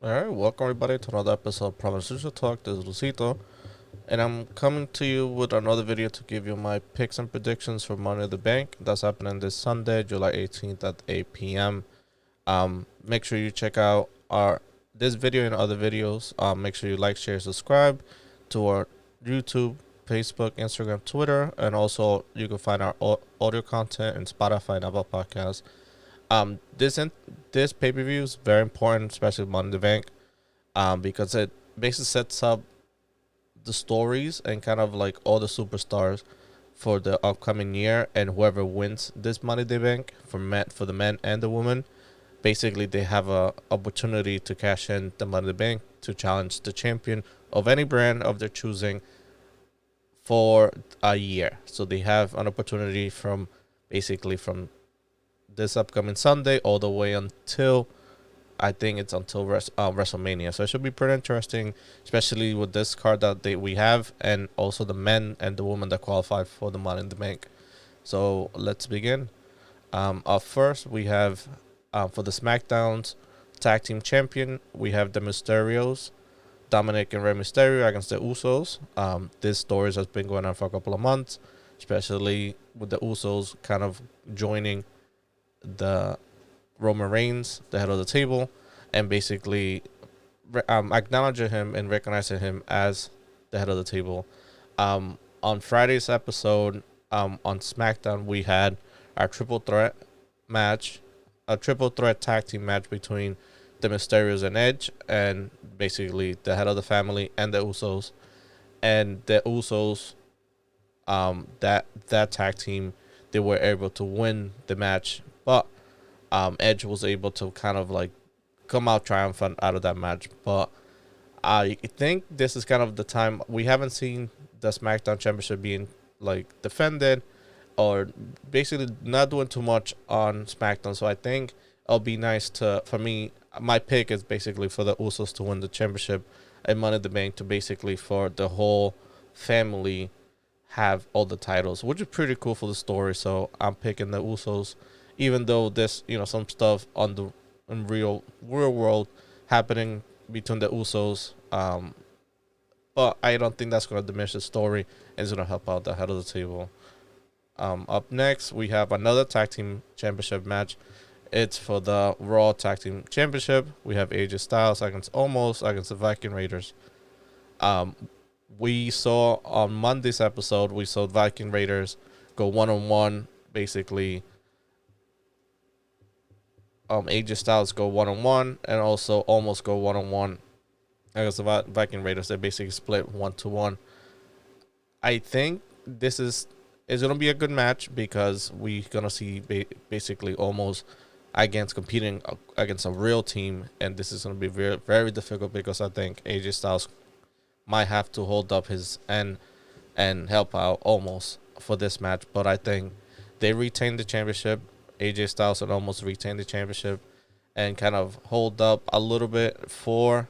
Alright, welcome everybody to another episode of Providence Lucha Talk. This is Luisito, and I'm coming to you with another video to give you my picks and predictions for Money in the Bank. That's happening this Sunday, July 18th at 8 p.m. Make sure you check out our this video and other videos. Make sure you like, share, subscribe to our YouTube, Facebook, Instagram, Twitter, and also you can find our audio content in Spotify and Apple Podcasts. This pay per view is very important, especially Money in the Bank, because it basically sets up the stories and kind of like all the superstars for the upcoming year, and whoever wins this Money in the Bank for the men and the women, basically they have a opportunity to cash in the Money in the Bank to challenge the champion of any brand of their choosing for a year. So they have an opportunity from basically from this upcoming Sunday all the way until I think it's until WrestleMania. So it should be pretty interesting, especially with this card that we have, and also the men and the women that qualify for the Money in the Bank. So let's begin. Up first, we have for the SmackDown's Tag Team Champion, we have the Mysterios, Dominic and Rey Mysterio against the Usos. This story has been going on for a couple of months, especially with the Usos kind of joining the Roman Reigns, the head of the table, and basically acknowledging him and recognizing him as the head of the table. On Friday's episode, on SmackDown, we had our triple threat match, a triple threat tag team match between the Mysterios and Edge, and basically the head of the family and the Usos. And the Usos, that tag team, they were able to win the match, but Edge was able to kind of like come out triumphant out of that match. But I think this is kind of the time we haven't seen the SmackDown Championship being like defended, or basically not doing too much on SmackDown. So I think it'll be nice for me. My pick is basically for the Usos to win the championship and Money in the Bank, to basically for the whole family have all the titles, which is pretty cool for the story. So I'm picking the Usos, even though there's some stuff on the in real world happening between the Usos. But I don't think that's gonna diminish the story and it's gonna help out the head of the table. Up next, we have another tag team championship match. It's for the Raw Tag Team Championship. We have AJ Styles against the Viking Raiders. We saw on Monday's episode, we saw Viking Raiders go 1-on-1, basically. AJ Styles go 1-on-1, and also almost go 1-on-1 against the Viking Raiders. They basically split 1-1. I think this is gonna be a good match, because we're gonna see basically almost competing against a real team, and this is gonna be very, very difficult, because I think AJ Styles might have to hold up his end and help out almost for this match. But I think they retain the championship. AJ Styles would almost retain the championship and kind of hold up a little bit for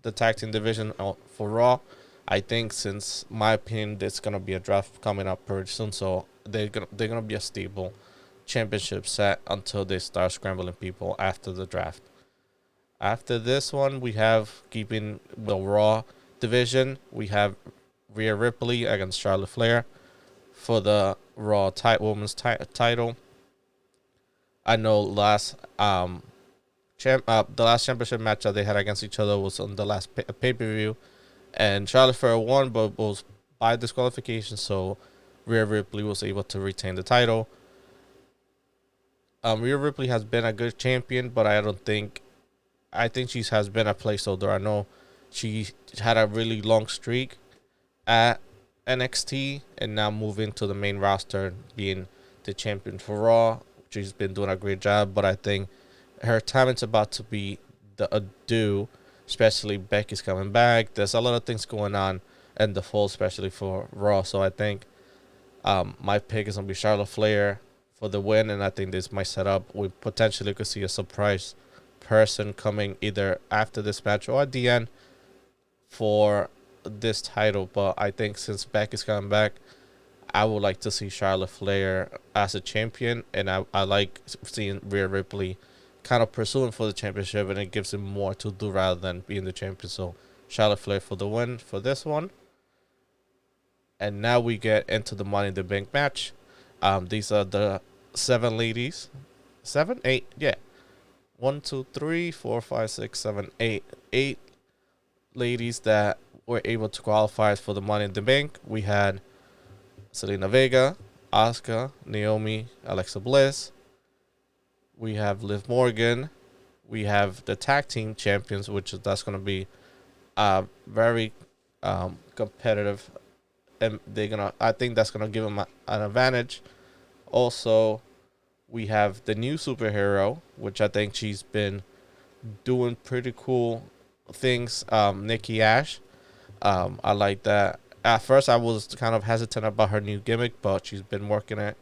the tag team division for Raw. I think, since my opinion, there's gonna be a draft coming up pretty soon, so they're gonna be a stable championship set until they start scrambling people after the draft. After this one, we have, keeping the Raw division, we have Rhea Ripley against Charlotte Flair for the Raw Women's title. I know the last championship match that they had against each other was on the last pay per view, and Charlotte Flair won, but was by disqualification. So Rhea Ripley was able to retain the title. Rhea Ripley has been a good champion, but I think she has been a placeholder. I know she had a really long streak at NXT, and now moving to the main roster, being the champion for Raw. She's been doing a great job, but I think her time is about to be due, especially Becky's coming back. There's a lot of things going on in the fall, especially for Raw. So I think my pick is going to be Charlotte Flair for the win, and I think this might set up. We potentially could see a surprise person coming either after this match or at the end for this title. But I think since Becky's coming back, I would like to see Charlotte Flair as a champion, and I like seeing Rhea Ripley kind of pursuing for the championship, and it gives him more to do rather than being the champion. So Charlotte Flair for the win for this one. And now we get into the Money in the Bank match. These are the 7 ladies. 7? 8? Yeah. 1, 2, 3, 4, 5, 6, 7, 8. 8 ladies that were able to qualify for the Money in the Bank. We had Selena Vega, Asuka, Naomi, Alexa Bliss. We have Liv Morgan. We have the tag team champions, that's going to be very competitive, and I think that's gonna give them an advantage. Also, we have the new superhero, which I think she's been doing pretty cool things. Nikki Ash. I like that. At first, I was kind of hesitant about her new gimmick, but she's been working it.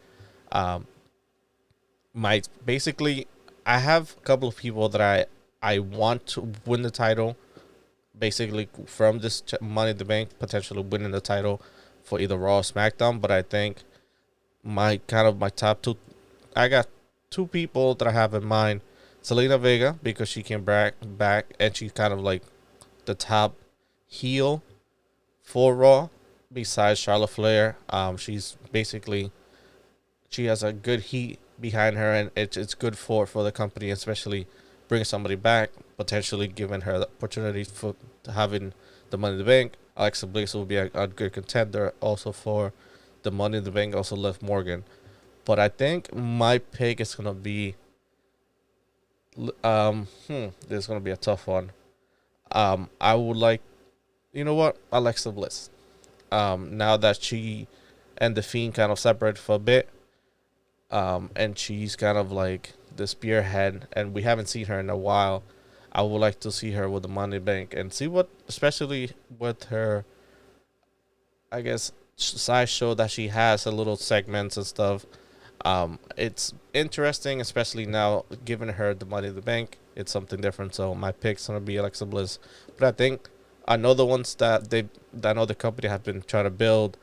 Basically, I have a couple of people that I want to win the title. Basically, from this Money in the Bank, potentially winning the title for either Raw or SmackDown. But I think my top 2, I got 2 people that I have in mind. Selena Vega, because she came back and she's kind of like the top heel for Raw besides Charlotte Flair. She has a good heat behind her, and it's good for the company, especially bring somebody back, potentially giving her the opportunity for having the Money in the Bank. Alexa Bliss will be a good contender also for the Money in the Bank, also Liv Morgan. But I think my pick is going to be, this is going to be a tough one. I would like, you know what, Alexa Bliss. Now that she and The Fiend kind of separated for a bit, and she's kind of like the spearhead, and we haven't seen her in a while. I would like to see her with the Money in the Bank and see what, especially with her, I guess, side show that she has, a little segments and stuff. It's interesting, especially now, giving her the Money in the Bank. It's something different. So my pick's gonna be Alexa Bliss. But I think another ones that I know the company have been trying to build.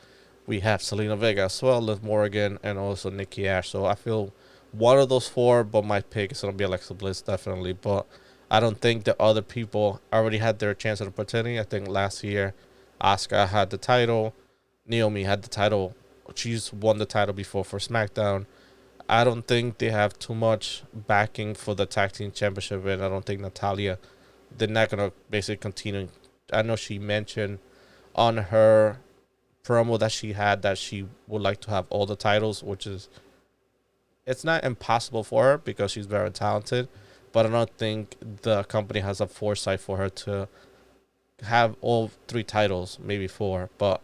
We have Selena Vega as well, Liv Morgan, and also Nikki Ash. So I feel one of those 4, but my pick is gonna be Alexa Bliss definitely. But I don't think the other people already had their chance at opportunity. I think last year, Asuka had the title, Naomi had the title. She's won the title before for SmackDown. I don't think they have too much backing for the tag team championship, and I don't think Natalya, they're not gonna basically continue. I know she mentioned on her promo that she had that she would like to have all the titles, which is, it's not impossible for her because she's very talented, but I don't think the company has a foresight for her to have all 3 titles, maybe 4. But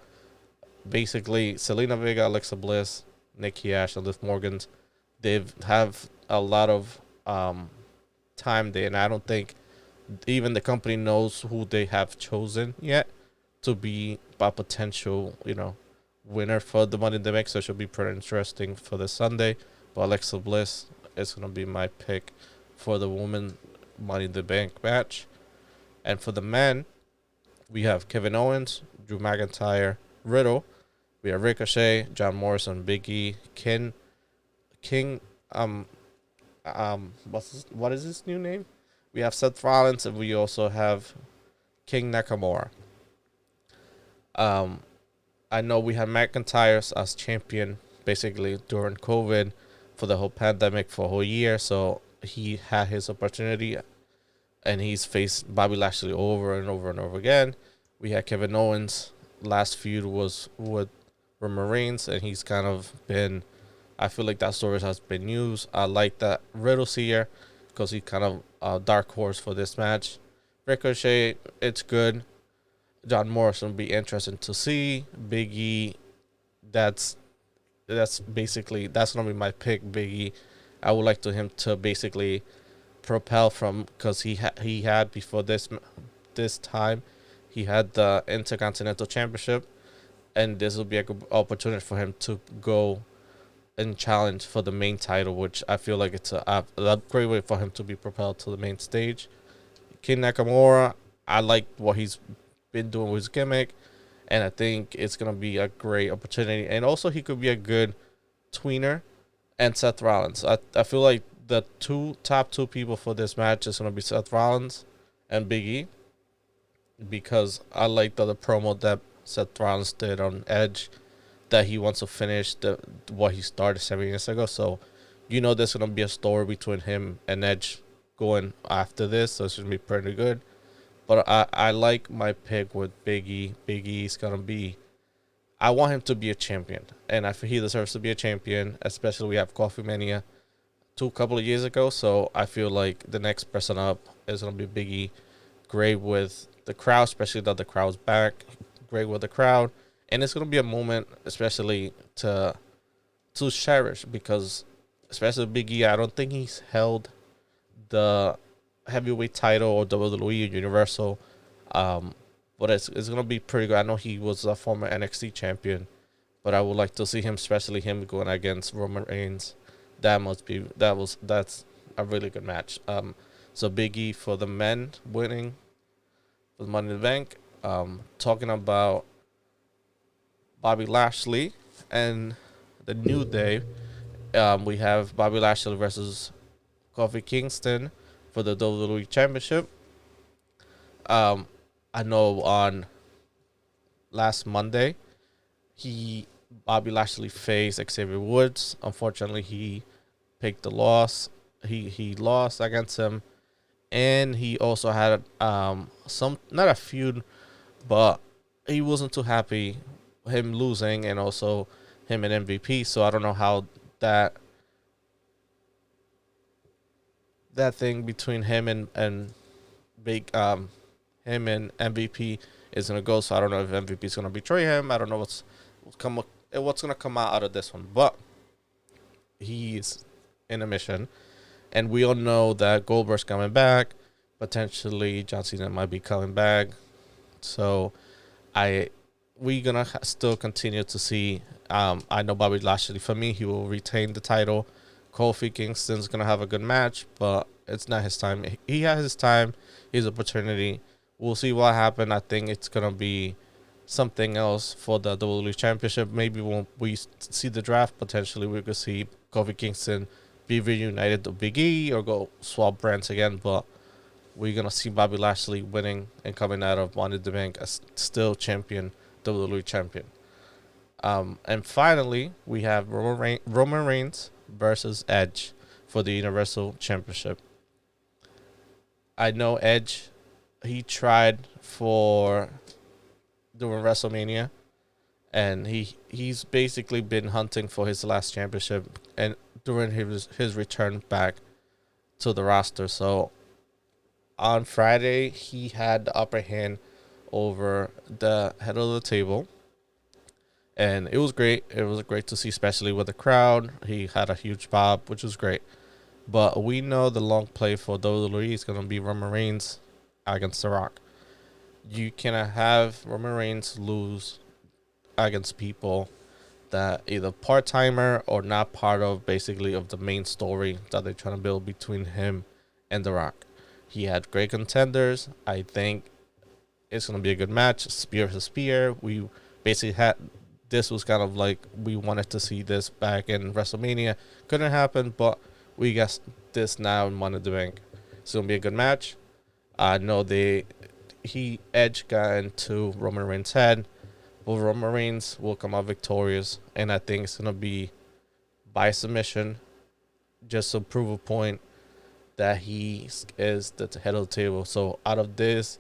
basically, Selena Vega, Alexa Bliss, Nikki Ash, and Liv Morgan, they have a lot of time there, and I don't think even the company knows who they have chosen yet to be a potential, winner for the Money in the Bank. So it should be pretty interesting for this Sunday. But Alexa Bliss is going to be my pick for the women Money in the Bank match. And for the men, we have Kevin Owens, Drew McIntyre, Riddle. We have Ricochet, John Morrison, Big E, King. What is his new name? We have Seth Rollins, and we also have King Nakamura. I know we had McIntyre as champion basically during COVID for the whole pandemic for a whole year, so he had his opportunity, and he's faced Bobby Lashley over and over and over again. We had Kevin Owens. Last feud was with Roman Reigns, and he's kind of been, I feel like that story has been used. I like that Riddle's here because he's kind of a dark horse for this match. Ricochet, it's good. John Morrison will be interesting to see. Big E, that's basically, that's gonna be my pick. Big E, I would like him to basically propel from, because he had before this time, he had the Intercontinental Championship, and this will be a good opportunity for him to go and challenge for the main title, which I feel like it's a great way for him to be propelled to the main stage. King Nakamura, I like what he's been doing with his gimmick, and I think it's gonna be a great opportunity. And also, he could be a good tweener. And Seth Rollins, I feel like the top two people for this match is gonna be Seth Rollins and Big E, because I like the promo that Seth Rollins did on Edge, that he wants to finish what he started 7 years ago. So, there's gonna be a story between him and Edge going after this, so it's gonna be pretty good. But I like my pick with Big E. Big E's gonna be. I want him to be a champion, and I feel he deserves to be a champion. Especially we have Coffee Mania couple of years ago, so I feel like the next person up is gonna be Big E. Great with the crowd, especially that the crowd's back. Great with the crowd, and it's gonna be a moment, especially to cherish, because especially Big E, I don't think he's held the heavyweight title or WWE or Universal, but it's gonna be pretty good. I know he was a former NXT champion, but I would like to see him, especially him going against Roman Reigns. That's a really good match. So Big E for the men winning for the Money in the Bank. Talking about Bobby Lashley and the New Day. We have Bobby Lashley versus Kofi Kingston for the WWE Championship. I know on last Monday, Bobby Lashley faced Xavier Woods. Unfortunately, he picked the loss. He lost against him, and he also had some, not a feud, but he wasn't too happy him losing, and also him and MVP. So I don't know how that thing between him and big him and MVP is gonna go. So I don't know if MVP is gonna betray him. I don't know what's gonna come out of this one, but he's in a mission, and we all know that Goldberg's coming back. Potentially, John Cena might be coming back. So we're gonna still continue to see. I know Bobby Lashley, for me, he will retain the title. Kofi Kingston's gonna have a good match, but it's not his time. He has his time, his opportunity. We'll see what happens. I think it's gonna be something else for the WWE Championship. Maybe when we see the draft, potentially we could see Kofi Kingston be reunited to Big E or go swap brands again. But we're gonna see Bobby Lashley winning and coming out of Money in the Bank as still champion, WWE champion. And finally, we have Roman Reigns versus Edge for the Universal Championship. I know Edge, he tried for during WrestleMania, and he's basically been hunting for his last championship and during his return back to the roster. So on Friday, he had the upper hand over the head of the table, and it was great. It was great to see, especially with the crowd. He had a huge pop, which was great. But we know the long play for WWE is going to be Roman Reigns against The Rock. You cannot have Roman Reigns lose against people that either part-timer or not part of basically of the main story that they're trying to build between him and The Rock. He had great contenders. I think it's going to be a good match. Spear versus spear. We basically had, this was kind of like, we wanted to see this back in WrestleMania. Couldn't happen, but we got this now in Money in the Bank. It's going to be a good match. I know Edge got into Roman Reigns' head, but Roman Reigns will come out victorious, and I think it's going to be by submission, just to prove a point that he is the head of the table. So out of this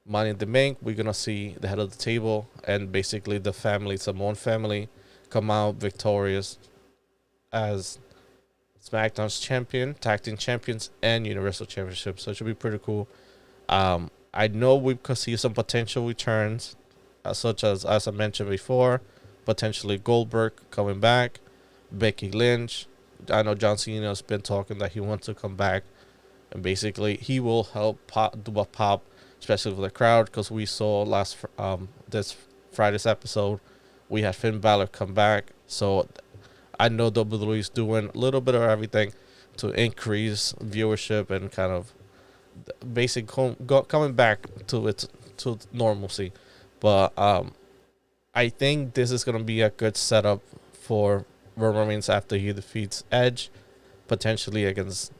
Money in the Bank, we're going to see the head of the table and basically the family, Samoan family, come out victorious as SmackDown's champion, tag team champions, and Universal Championship. So it should be pretty cool. I know we could see some potential returns, such as I mentioned before, potentially Goldberg coming back, Becky Lynch. I know John Cena has been talking that he wants to come back, and basically he will help do a pop, especially for the crowd, because we saw this Friday's episode, we had Finn Balor come back. So I know WWE is doing a little bit of everything to increase viewership and kind of coming back to normalcy. But I think this is going to be a good setup for Roman Reigns after he defeats Edge. potentially against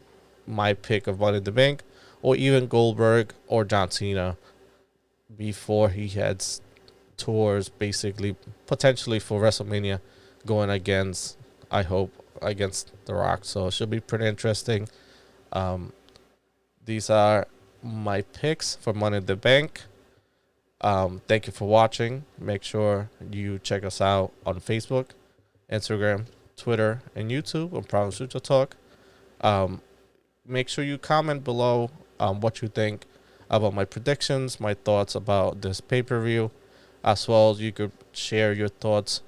my pick of Money in the Bank, or even Goldberg or John Cena before he heads towards basically potentially for WrestleMania going against, I hope, against The Rock. So it should be pretty interesting. These are my picks for Money in the Bank. Thank you for watching. Make sure you check us out on Facebook, Instagram, Twitter, and YouTube on Providence Lucha Talk. Make sure you comment below what you think about my predictions, my thoughts about this pay-per-view, as well as you could share your thoughts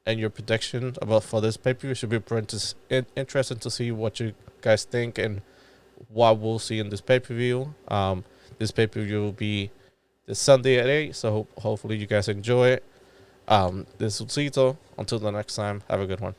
and your prediction about for this pay-per-view. It should be interesting to see what you guys think and what we'll see in this pay-per-view. This pay-per-view will be this Sunday at 8, so hopefully you guys enjoy it. This is Luisito. Until the next time, have a good one.